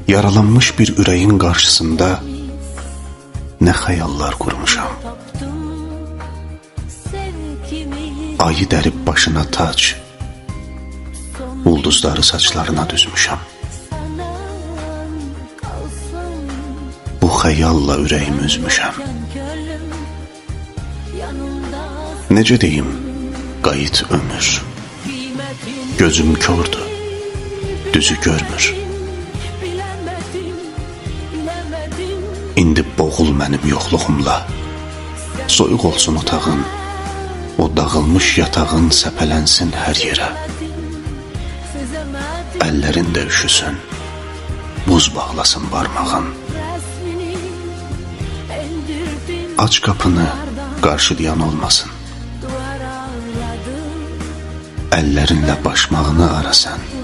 Yaralanmış bir ürəyin qarşısında nə xəyallar qurmuşam. Ayı dərib başına tac, ulduzları saçlarına düzmüşəm. Bu xəyalla ürəyimi üzmüşəm. Necə deyim, qayıt ömür. Gözüm kördür, düzü görmür. İndi boğul mənim yoxluğumla. Soyuq olsun otağın, o dağılmış yatağın səpələnsin hər yerə. Əllərin də üşüsün, buz bağlasın barmağın. Aç qapını, qarşılayan olmasın. Əllərinlə başmağını ara sən.